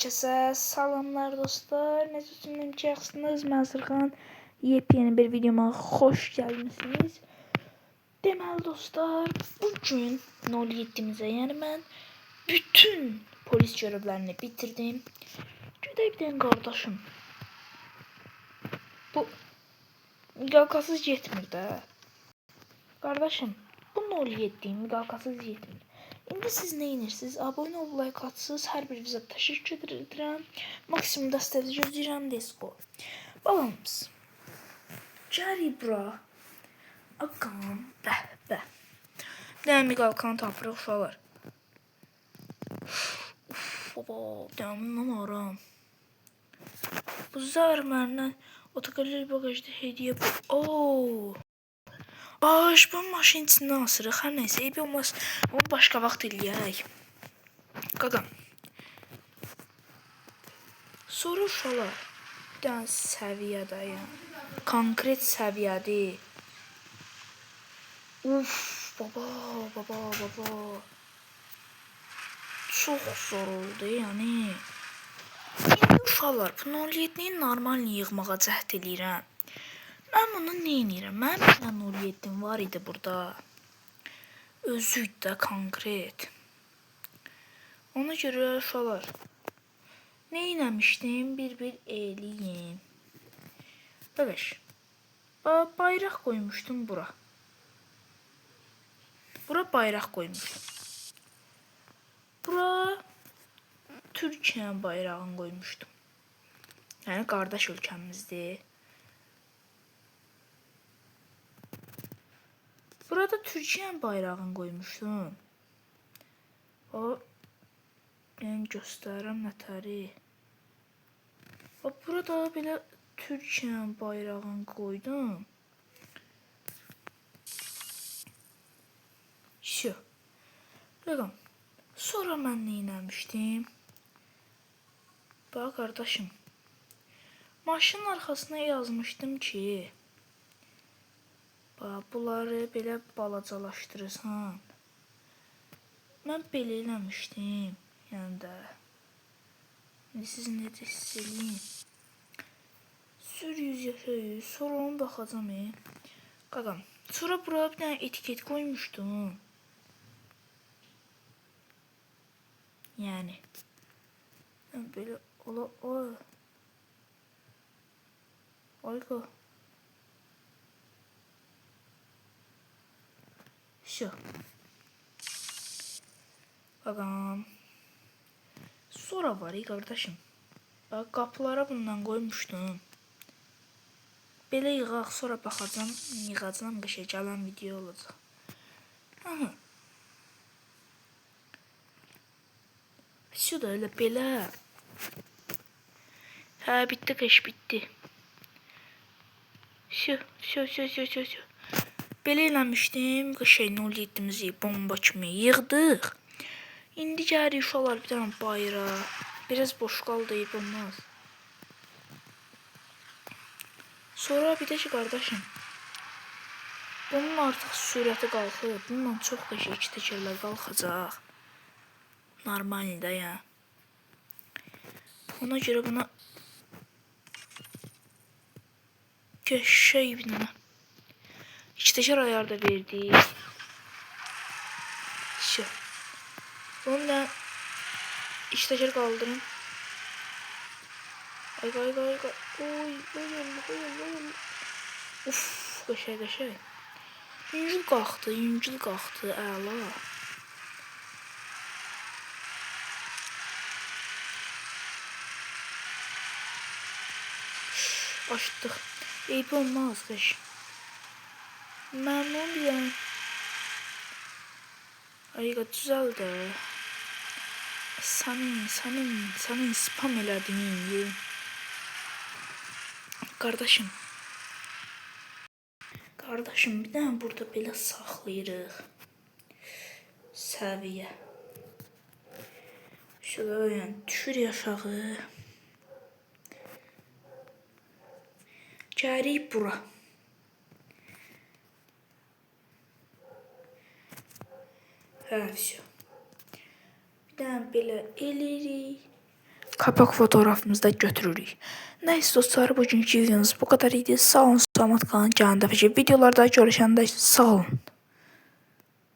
Herkese salamlar dostlar. Necəsiniz, necəsiniz? Mən Sırxan. Yepyeni bir videoma hoş geldiniz. Deməli dostlar, bugün 07'mize yani ben bütün polis görevlerini bitirdim. Gedək bir dənə qardaşım. Bu qalqasız yetmir də. Qardaşım, bu 07 qalqasız yetmir. İndi siz nə edirsiniz? Abone ol, like atsınız. Hər birinizə təşəkkür edirəm. Maksimum dəstəyi gözləyirəm. Let's go. Balamız. Cari bura. Aqam. Bəh. Dəmi qalqanı tapırıq uşaqlar. Baba, dəmin amaram. Bu zar məndən otoqaler bagajda hediyə bu. Oo. Baş, bu maşın içindən asırıq. Hər nəysə, eybi olmaz. Onu başqa vaxt eləyək. Qaqam. Sonra uşaqlar. Bir dənə səviyyədəyəm. Konkret səviyyədir. Uf, baba. Çox zor oldu, yəni. İndi uşaqlar, bu 07'ni normal yığmağa cəhd eləyirəm. Mən bunu nə edirəm? Mənim 07'm var idi burada. Özü də konkret. Ona görə uşaqlar, nə eləmişdim? Bir eləyin. Bəbəş, bayraq qoymuşdum bura. Bura bayraq qoymuşdum. Bura Türkiyənin bayrağını qoymuşdum. Yəni qardaş ölkəmizdir. Burada Türkiyənin bayrağını qoymuşdum. O, yəni göstərirəm nətəri. Burada belə Türkiyənin bayrağını qoydum. Şö. Baxın. Sonra mən nə eləmişdim? Bax qardaşım. Maşının arxasına yazmışdım ki, bax bunları belə balacalaşdırırsan. Mən belə eləmişdim. Yəni də. Siz necə hiss eləyin? Sür 100 yaşayı. Sonra onu baxacam. Qaqam. Sonra buraya bir dənə etiket qoymuşdum. Yəni. Belə ola. Ayqa. Şu. Qaqam. Sonra var qardaşım. Bax qapılara bundan qoymuşdum. Belə yığaq, sonra baxacam, yığacam bir şey gələn video olacaq. Aha. Şu da öyle belə. Hə, bitdi qış, bitdi. Şu. Belə eləmişdim, qışın 07'mizi bomba kimi yığdıq. İndi gəlir uşaqlar bir dənə bayraq. Biraz boş qaldı, eyb olmaz. Sonra bir də ki, qardaşım. Bunun artıq sürəti qalxır. Bununla çox qəşəng təkərlər qalxacaq. Normaldə ya. Ona görə buna qəşəng bir dənə İçtəkər ayarda verdik. Şu. Bunu da İçtəkər qaldırın. Ayqa. Oy. Uf, qəşəng. Yüngül qalxdı, əla. Açdıq. Eybi olmaz qış. Məmnun deyəm. Ayqa düzəldə. Sənin spam elədiyini. Qardaşım, bir dənə burada belə saxlayırıq. Səviyyə. Şöyle düşür aşağı. Gərik bura. Hə, Bir dənə belə eləyirik. Kapak fotoğrafımızı da götürürük. Nəysə dostlar, bugünkü videomuz bu kadar idi. Sağ olun, salamat qalın, canınızda. Videolarda görüşəndə sağ olun.